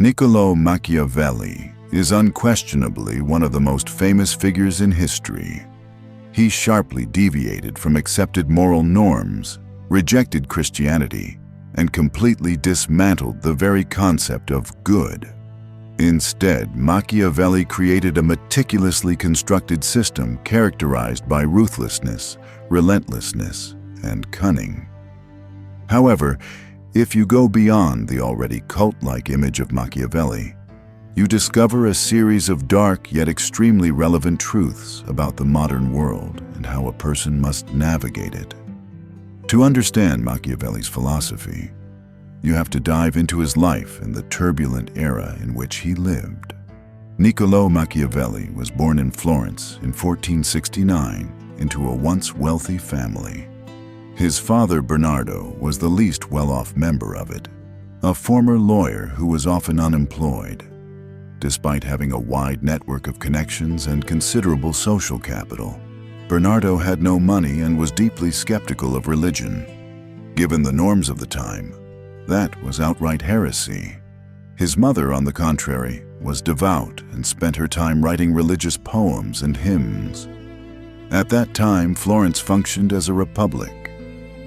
Nicusso Machiavelli is unquestionably one of the most famous figures in history. He sharply deviated from accepted moral norms, rejected Christianity, and completely dismantled the very concept of good. Instead, Machiavelli created a meticulously constructed system characterized by ruthlessness, relentlessness, and cunning. However, if you go beyond the already cult-like image of Machiavelli, you discover a series of dark yet extremely relevant truths about the modern world and how a person must navigate it. To understand Machiavelli's philosophy, you have to dive into his life and the turbulent era in which he lived. Nicusso Machiavelli was born in Florence in 1469 into a once wealthy family. His father, Bernardo, was the least well-off member of it, a former lawyer who was often unemployed. Despite having a wide network of connections and considerable social capital, Bernardo had no money and was deeply skeptical of religion. Given the norms of the time, that was outright heresy. His mother, on the contrary, was devout and spent her time writing religious poems and hymns. At that time, Florence functioned as a republic.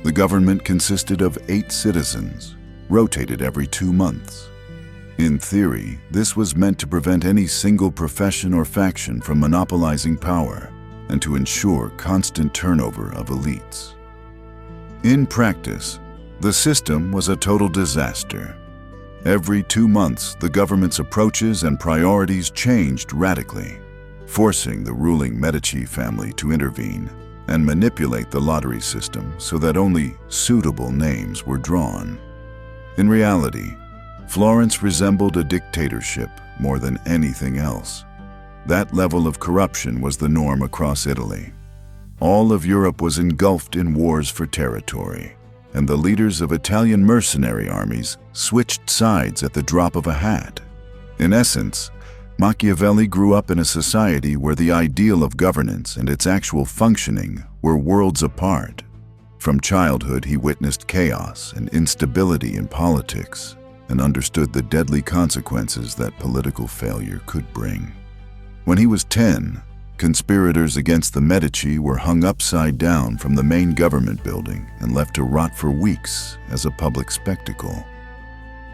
The government consisted of 8 citizens, rotated every 2 months. In theory, this was meant to prevent any single profession or faction from monopolizing power and to ensure constant turnover of elites. In practice, the system was a total disaster. Every 2 months, the government's approaches and priorities changed radically, forcing the ruling Medici family to intervene and manipulate the lottery system so that only suitable names were drawn. In reality, Florence resembled a dictatorship more than anything else. That level of corruption was the norm across Italy. All of Europe was engulfed in wars for territory, and the leaders of Italian mercenary armies switched sides at the drop of a hat. In essence, Machiavelli grew up in a society where the ideal of governance and its actual functioning were worlds apart. From childhood, he witnessed chaos and instability in politics and understood the deadly consequences that political failure could bring. When he was 10, conspirators against the Medici were hung upside down from the main government building and left to rot for weeks as a public spectacle.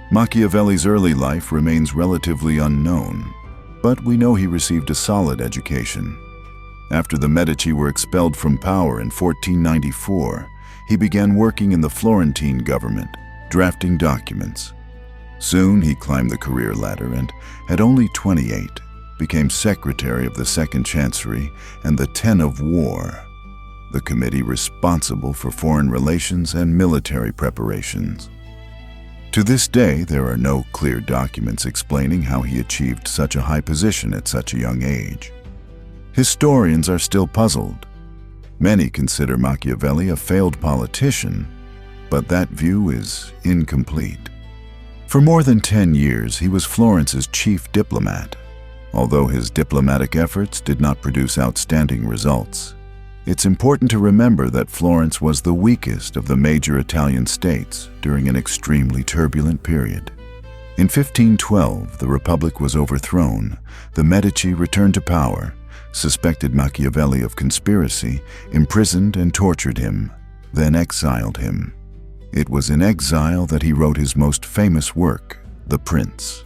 Machiavelli's early life remains relatively unknown, but we know he received a solid education. After the Medici were expelled from power in 1494, he began working in the Florentine government, drafting documents. Soon he climbed the career ladder and, at only 28, became secretary of the Second Chancery and the Ten of War, the committee responsible for foreign relations and military preparations. To this day, there are no clear documents explaining how he achieved such a high position at such a young age. Historians are still puzzled. Many consider Machiavelli a failed politician, but that view is incomplete. For more than 10 years, he was Florence's chief diplomat. Although his diplomatic efforts did not produce outstanding results, it's important to remember that Florence was the weakest of the major Italian states during an extremely turbulent period. In 1512, the Republic was overthrown. The Medici returned to power, suspected Machiavelli of conspiracy, imprisoned and tortured him, then exiled him. It was in exile that he wrote his most famous work, The Prince.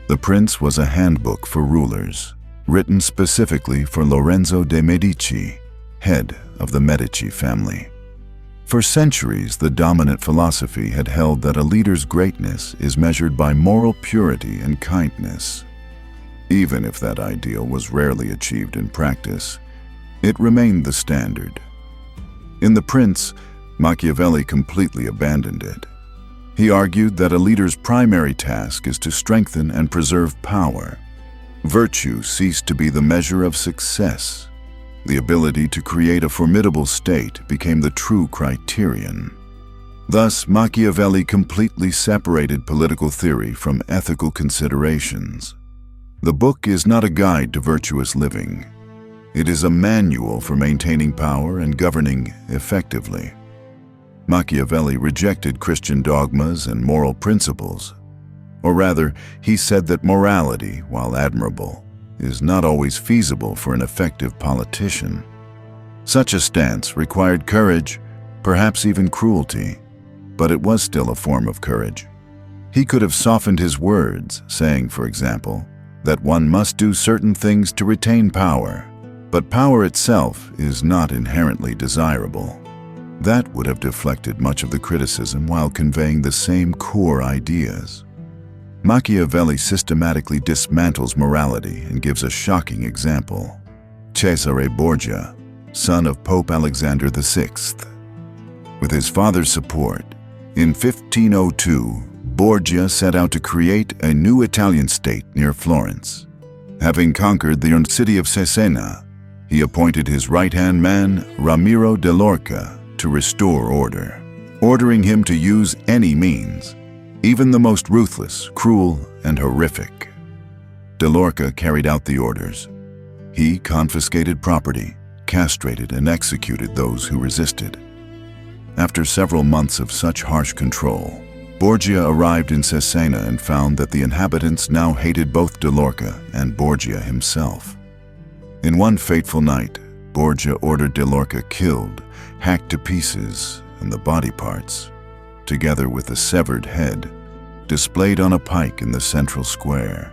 The Prince was a handbook for rulers, written specifically for Lorenzo de' Medici, head of the Medici family. For centuries, the dominant philosophy had held that a leader's greatness is measured by moral purity and kindness. Even if that ideal was rarely achieved in practice, it remained the standard. In The Prince, Machiavelli completely abandoned it. He argued that a leader's primary task is to strengthen and preserve power. Virtue ceased to be the measure of success. The ability to create a formidable state became the true criterion. Thus, Machiavelli completely separated political theory from ethical considerations. The book is not a guide to virtuous living. It is a manual for maintaining power and governing effectively. Machiavelli rejected Christian dogmas and moral principles. Or rather, he said that morality, while admirable, is not always feasible for an effective politician. Such a stance required courage, perhaps even cruelty, but it was still a form of courage. He could have softened his words, saying, for example, that one must do certain things to retain power, but power itself is not inherently desirable. That would have deflected much of the criticism while conveying the same core ideas. Machiavelli systematically dismantles morality and gives a shocking example. Cesare Borgia, son of Pope Alexander VI. With his father's support, in 1502, Borgia set out to create a new Italian state near Florence. Having conquered the city of Cesena, he appointed his right-hand man, Ramiro de Lorca, to restore order, ordering him to use any means, even the most ruthless, cruel, and horrific. De Lorca carried out the orders. He confiscated property, castrated and executed those who resisted. After several months of such harsh control, Borgia arrived in Cesena and found that the inhabitants now hated both de Lorca and Borgia himself. In one fateful night, Borgia ordered de Lorca killed, hacked to pieces, and the body parts, together with the severed head, displayed on a pike in the central square.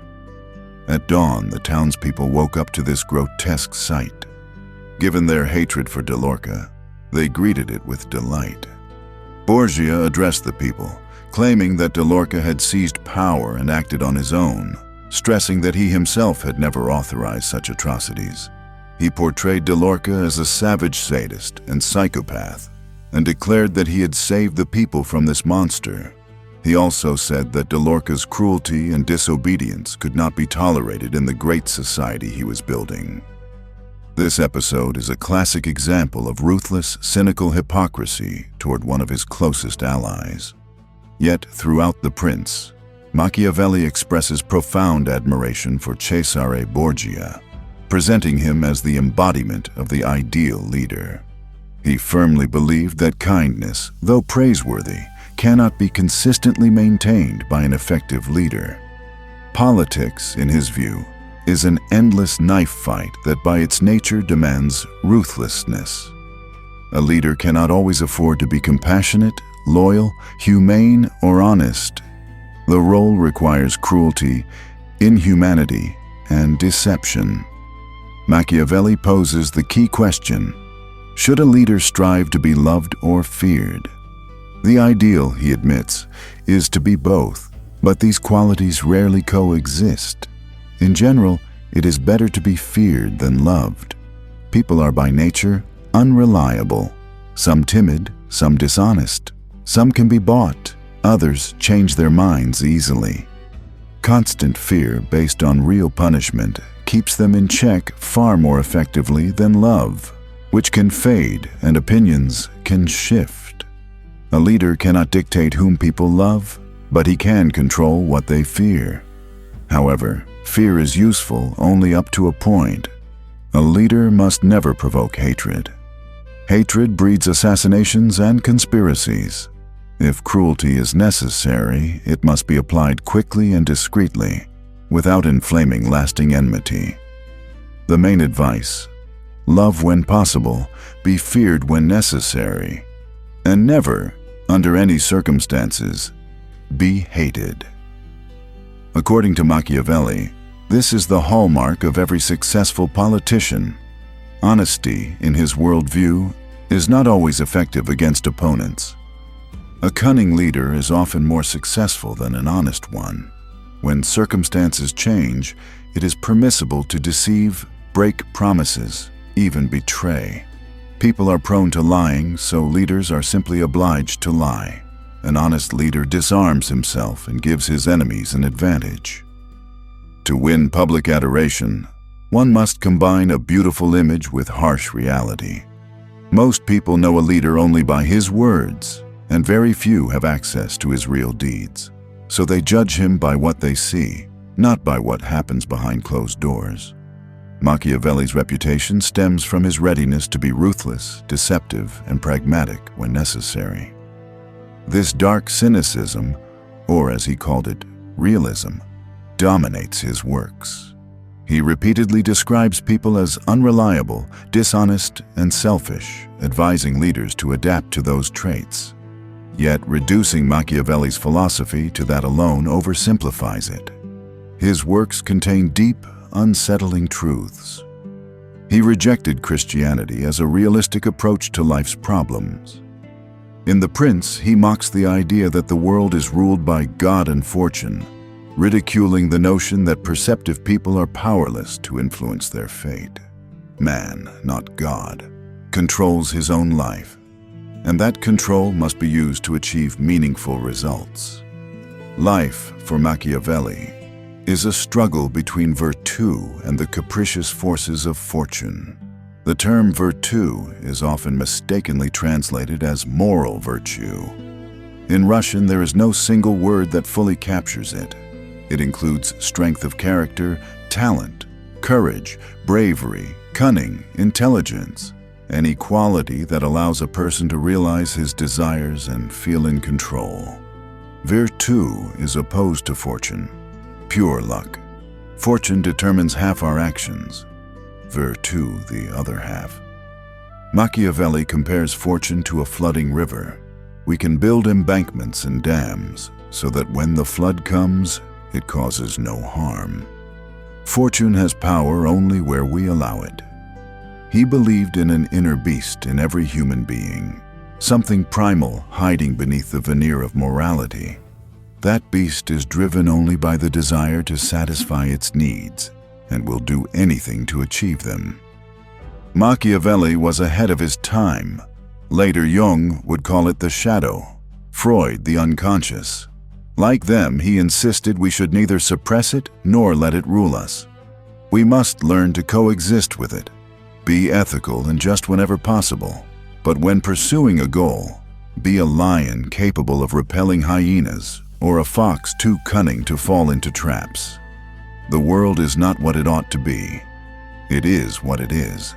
At dawn, the townspeople woke up to this grotesque sight. Given their hatred for de Lorca, they greeted it with delight. Borgia addressed the people, claiming that de Lorca had seized power and acted on his own, stressing that he himself had never authorized such atrocities. He portrayed de Lorca as a savage sadist and psychopath, and declared that he had saved the people from this monster. He also said that de Lorca's cruelty and disobedience could not be tolerated in the great society he was building. This episode is a classic example of ruthless, cynical hypocrisy toward one of his closest allies. Yet, throughout The Prince, Machiavelli expresses profound admiration for Cesare Borgia, presenting him as the embodiment of the ideal leader. He firmly believed that kindness, though praiseworthy, cannot be consistently maintained by an effective leader. Politics, in his view, is an endless knife fight that by its nature demands ruthlessness. A leader cannot always afford to be compassionate, loyal, humane, or honest. The role requires cruelty, inhumanity, and deception. Machiavelli poses the key question: should a leader strive to be loved or feared? The ideal, he admits, is to be both, but these qualities rarely coexist. In general, it is better to be feared than loved. People are by nature unreliable, some timid, some dishonest. Some can be bought, others change their minds easily. Constant fear based on real punishment keeps them in check far more effectively than love, which can fade and opinions can shift. A leader cannot dictate whom people love, but he can control what they fear. However, fear is useful only up to a point. A leader must never provoke hatred. Hatred breeds assassinations and conspiracies. If cruelty is necessary, it must be applied quickly and discreetly, without inflaming lasting enmity. The main advice: love when possible, be feared when necessary, and never, under any circumstances, be hated. According to Machiavelli, this is the hallmark of every successful politician. Honesty, in his worldview, is not always effective against opponents. A cunning leader is often more successful than an honest one. When circumstances change, it is permissible to deceive, break promises, even betray. People are prone to lying, so leaders are simply obliged to lie. An honest leader disarms himself and gives his enemies an advantage. To win public adoration, one must combine a beautiful image with harsh reality. Most people know a leader only by his words, and very few have access to his real deeds. So they judge him by what they see, not by what happens behind closed doors. Machiavelli's reputation stems from his readiness to be ruthless, deceptive, and pragmatic when necessary. This dark cynicism, or as he called it, realism, dominates his works. He repeatedly describes people as unreliable, dishonest, and selfish, advising leaders to adapt to those traits. Yet reducing Machiavelli's philosophy to that alone oversimplifies it. His works contain deep, unsettling truths. He rejected Christianity as a realistic approach to life's problems. In The Prince, he mocks the idea that the world is ruled by God and fortune, ridiculing the notion that perceptive people are powerless to influence their fate. Man, not God, controls his own life, and that control must be used to achieve meaningful results. Life, for Machiavelli, is a struggle between virtù and the capricious forces of fortune. The term virtù is often mistakenly translated as moral virtue. In Russian, there is no single word that fully captures it. It includes strength of character, talent, courage, bravery, cunning, intelligence, any quality that allows a person to realize his desires and feel in control. Virtù is opposed to fortune, pure luck. Fortune determines half our actions, virtù the other half. Machiavelli compares fortune to a flooding river. We can build embankments and dams so that when the flood comes, it causes no harm. Fortune has power only where we allow it. He believed in an inner beast in every human being, something primal hiding beneath the veneer of morality. That beast is driven only by the desire to satisfy its needs and will do anything to achieve them. Machiavelli was ahead of his time. Later, Jung would call it the shadow, Freud the unconscious. Like them, he insisted we should neither suppress it nor let it rule us. We must learn to coexist with it, be ethical and just whenever possible, but when pursuing a goal, be a lion capable of repelling hyenas or a fox too cunning to fall into traps. The world is not what it ought to be. It is what it is.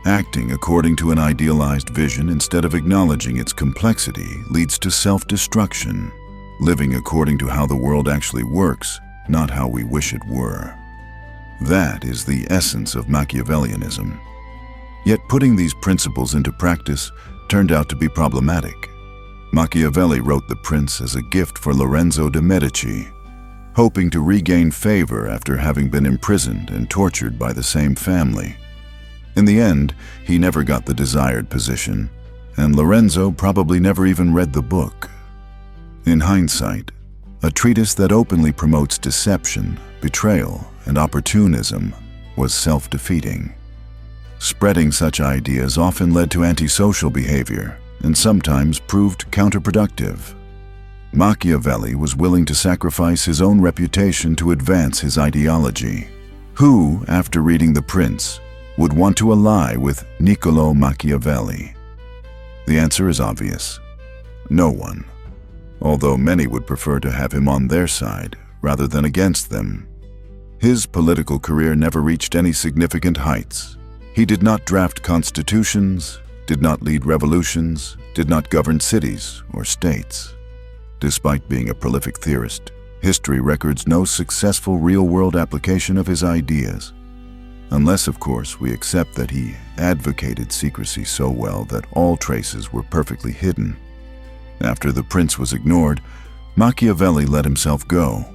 Acting according to an idealized vision instead of acknowledging its complexity leads to self-destruction. Living according to how the world actually works, not how we wish it were. That is the essence of Machiavellianism. Yet putting these principles into practice turned out to be problematic. Machiavelli wrote The Prince as a gift for Lorenzo de' Medici, hoping to regain favor after having been imprisoned and tortured by the same family. In the end, he never got the desired position, and Lorenzo probably never even read the book. In hindsight, a treatise that openly promotes deception, betrayal, and opportunism was self-defeating. Spreading such ideas often led to antisocial behavior and sometimes proved counterproductive. Machiavelli was willing to sacrifice his own reputation to advance his ideology. Who, after reading The Prince, would want to ally with Nicusso Machiavelli? The answer is obvious. No one. Although many would prefer to have him on their side rather than against them. His political career never reached any significant heights. He did not draft constitutions, did not lead revolutions, did not govern cities or states. Despite being a prolific theorist, history records no successful real-world application of his ideas. Unless, of course, we accept that he advocated secrecy so well that all traces were perfectly hidden. After The Prince was ignored, Machiavelli let himself go.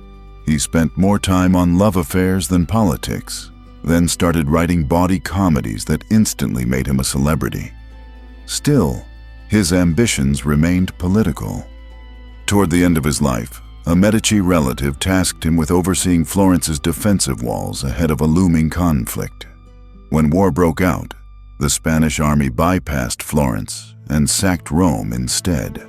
He spent more time on love affairs than politics, then started writing bawdy comedies that instantly made him a celebrity. Still, his ambitions remained political. Toward the end of his life, a Medici relative tasked him with overseeing Florence's defensive walls ahead of a looming conflict. When war broke out, the Spanish army bypassed Florence and sacked Rome instead.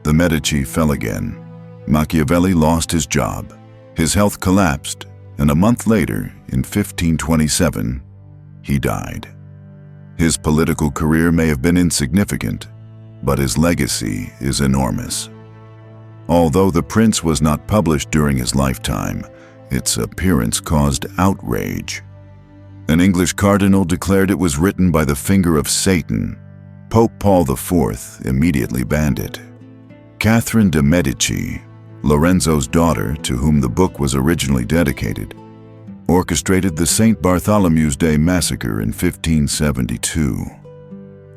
The Medici fell again. Machiavelli lost his job. His health collapsed, and a month later, in 1527, he died. His political career may have been insignificant, but his legacy is enormous. Although The Prince was not published during his lifetime, its appearance caused outrage. An English cardinal declared it was written by the finger of Satan. Pope Paul IV immediately banned it. Catherine de' Medici, Lorenzo's daughter, to whom the book was originally dedicated, orchestrated the St. Bartholomew's Day massacre in 1572.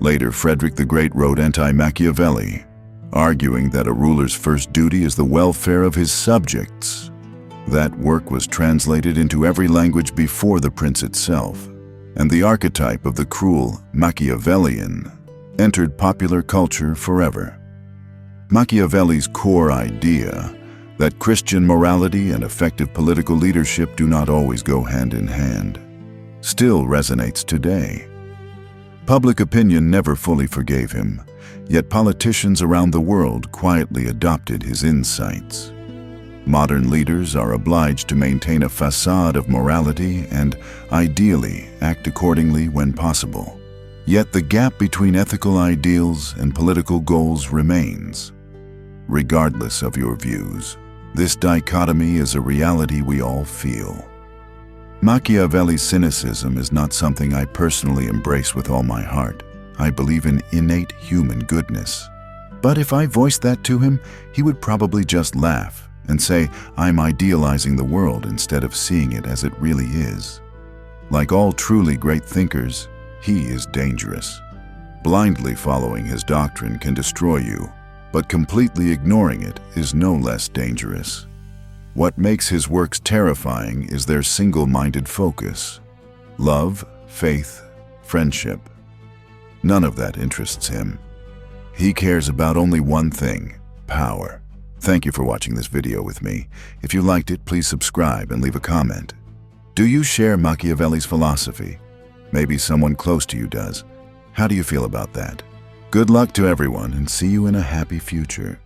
Later, Frederick the Great wrote anti-Machiavelli, arguing that a ruler's first duty is the welfare of his subjects. That work was translated into every language before the prince itself, and the archetype of the cruel Machiavellian entered popular culture forever. Machiavelli's core idea, that Christian morality and effective political leadership do not always go hand in hand, still resonates today. Public opinion never fully forgave him, yet politicians around the world quietly adopted his insights. Modern leaders are obliged to maintain a facade of morality and, ideally, act accordingly when possible. Yet the gap between ethical ideals and political goals remains. Regardless of your views, this dichotomy is a reality we all feel. Machiavelli's cynicism is not something I personally embrace with all my heart. I believe in innate human goodness. But if I voiced that to him, he would probably just laugh and say I'm idealizing the world instead of seeing it as it really is. Like all truly great thinkers, he is dangerous. Blindly following his doctrine can destroy you, but completely ignoring it is no less dangerous. What makes his works terrifying is their single-minded focus. Love, faith, friendship. None of that interests him. He cares about only one thing: power. Thank you for watching this video with me. If you liked it, please subscribe and leave a comment. Do you share Machiavelli's philosophy? Maybe someone close to you does. How do you feel about that? Good luck to everyone, and see you in a happy future.